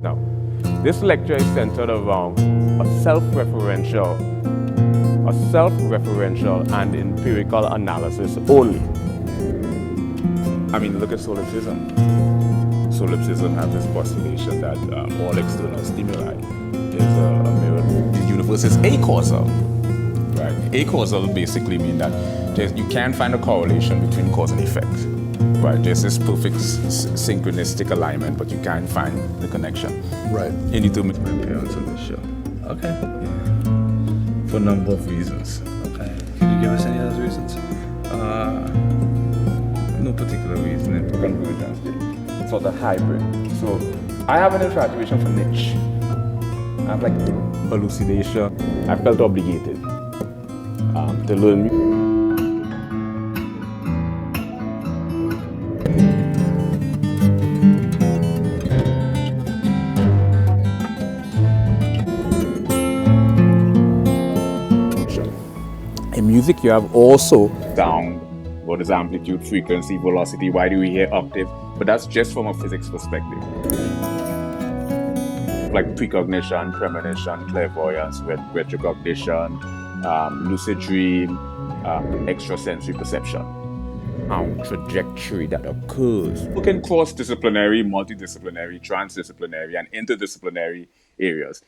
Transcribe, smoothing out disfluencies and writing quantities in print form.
Now, this lecture is centered around a self-referential and empirical analysis only. I mean, look at solipsism. Solipsism has this postulation that all external stimuli is a mirror. The universe is acausal, right? Acausal basically means that you can't find a correlation between cause and effect, right? There's this perfect synchronistic alignment, but you can't find the connection. Right. You need to meet my parents on this show. Okay. Yeah. For a number of reasons. Okay. Can you give us any of those reasons? No particular reason in convergence. Sort of hybrid. So I have an infatuation for niche. I have like hallucination. I felt obligated to learn music. In music, you have also Sound, what is amplitude, frequency, velocity, why do we hear octave? But that's just from a physics perspective. Like precognition, premonition, clairvoyance, retrocognition, lucid dream, extrasensory perception. trajectory that occurs. We can cross disciplinary, multidisciplinary, transdisciplinary, and interdisciplinary areas.